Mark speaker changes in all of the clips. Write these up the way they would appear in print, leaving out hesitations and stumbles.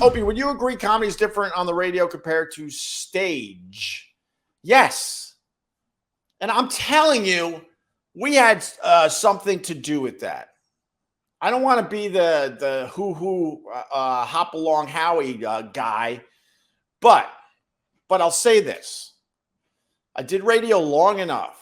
Speaker 1: Opie, would you agree comedy is different on the radio compared to stage? Yes. And I'm telling you, we had something to do with that. I don't want to be the hop along Howie guy, but I'll say this. I did radio long enough.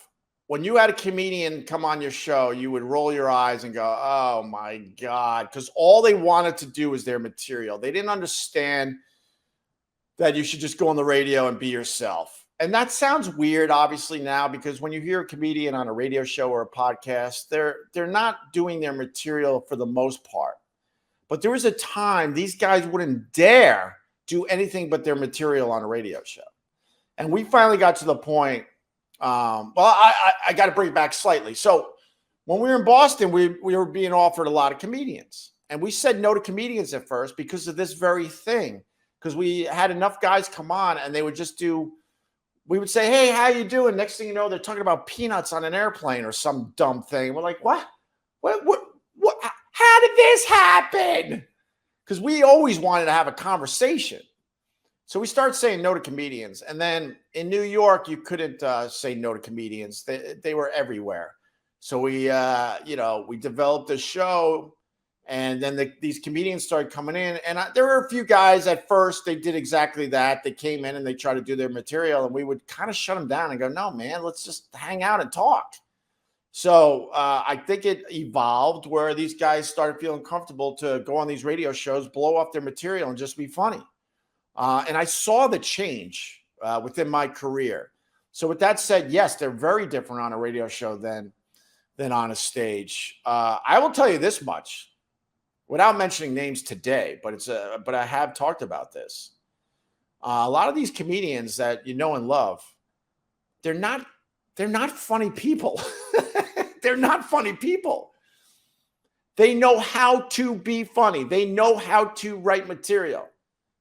Speaker 1: When you had a comedian come on your show, you would roll your eyes and go, oh my God, because all they wanted to do was their material. They didn't understand that you should just go on the radio and be yourself. And that sounds weird, obviously, now, because when you hear a comedian on a radio show or a podcast, they're not doing their material for the most part. But there was a time these guys wouldn't dare do anything but their material on a radio show. And we finally got to the point. I got to bring it back slightly. So when we were in Boston, we were being offered a lot of comedians. And we said no to comedians at first because of this very thing. Because we had enough guys come on and they would just do, we would say, hey, how you doing? Next thing you know, they're talking about peanuts on an airplane or some dumb thing. We're like, what? How did this happen? Because we always wanted to have a conversation. So we started saying no to comedians. And then in New York, you couldn't say no to comedians. They were everywhere. So we developed a show. And then these comedians started coming in. And there were a few guys at first, they did exactly that. They came in and they tried to do their material. And we would kind of shut them down and go, no, man, let's just hang out and talk. So I think it evolved where these guys started feeling comfortable to go on these radio shows, blow off their material and just be funny. And I saw the change within my career. So with that said, yes, they're very different on a radio show than on a stage. I will tell you this much, without mentioning names today, but I have talked about this. A lot of these comedians that you know and love, they're not funny people. They're not funny people. They know how to be funny. They know how to write material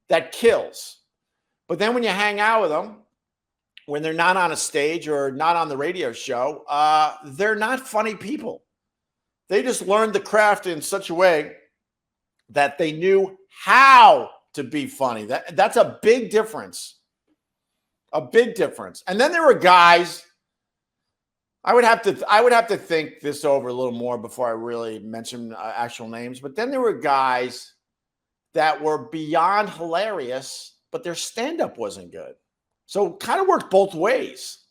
Speaker 1: that kills. But then when you hang out with them, when they're not on a stage or not on the radio show, they're not funny people. They just learned the craft in such a way that they knew how to be funny. That's a big difference. A big difference. And then there were guys, I would have to think this over a little more before I really mention actual names, but then there were guys that were beyond hilarious, but their stand-up wasn't good. So kind of worked both ways.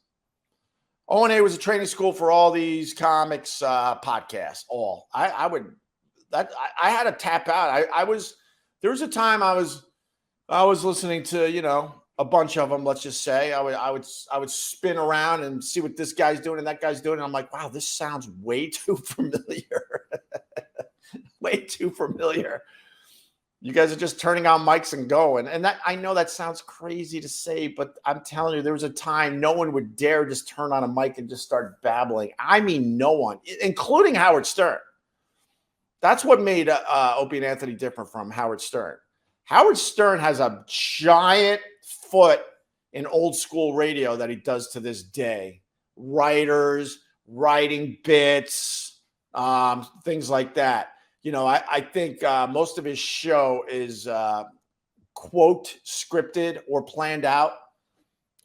Speaker 1: O&A was a training school for all these comics podcasts. I had to tap out. There was a time I was listening to, a bunch of them, let's just say. I would spin around and see what this guy's doing and that guy's doing. And I'm like, wow, this sounds way too familiar. Way too familiar. You guys are just turning on mics and going. And that, I know that sounds crazy to say, but I'm telling you, there was a time no one would dare just turn on a mic and just start babbling. I mean, no one, including Howard Stern. That's what made Opie and Anthony different from Howard Stern. Howard Stern has a giant foot in old school radio that he does to this day. Writers, writing bits, things like that. I think most of his show is quote scripted or planned out.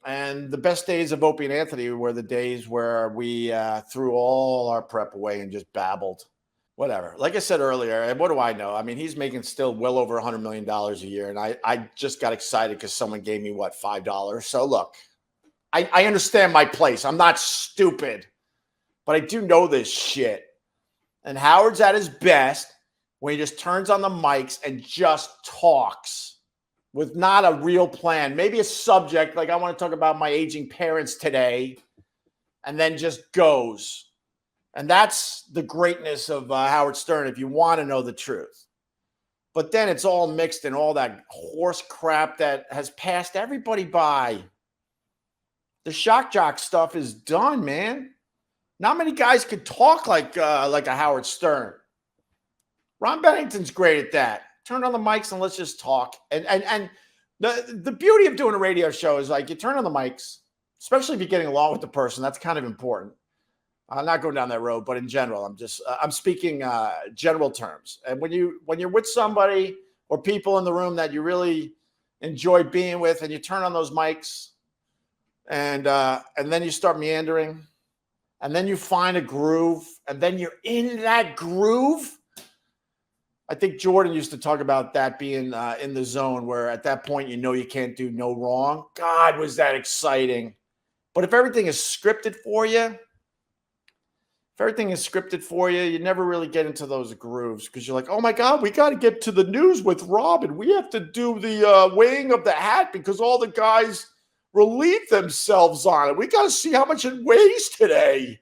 Speaker 1: And the best days of Opie and Anthony were the days where we threw all our prep away and just babbled. Whatever. Like I said earlier, and what do I know? I mean, he's making still well over $100 million a year. And I just got excited because someone gave me, $5? So look, I understand my place. I'm not stupid, but I do know this shit. And Howard's at his best when he just turns on the mics and just talks with not a real plan. Maybe a subject, like I want to talk about my aging parents today, and then just goes. And that's the greatness of Howard Stern, if you want to know the truth. But then it's all mixed in all that horse crap that has passed everybody by. The shock jock stuff is done, man. Not many guys could talk like a Howard Stern. Ron Bennington's great at that. Turn on the mics and let's just talk. And the beauty of doing a radio show is like you turn on the mics, especially if you're getting along with the person. That's kind of important. I'm not going down that road, but in general, I'm speaking general terms. And when you're with somebody or people in the room that you really enjoy being with, and you turn on those mics, and then you start meandering, and then you find a groove, and then you're in that groove. I think Jordan used to talk about that being in the zone, where at that point you know you can't do no wrong. God, was that exciting. But if everything is scripted for you, you never really get into those grooves, because you're like, oh my God, we got to get to the news with Robin. We have to do the weighing of the hat because all the guys relieve themselves on it. We got to see how much it weighs today.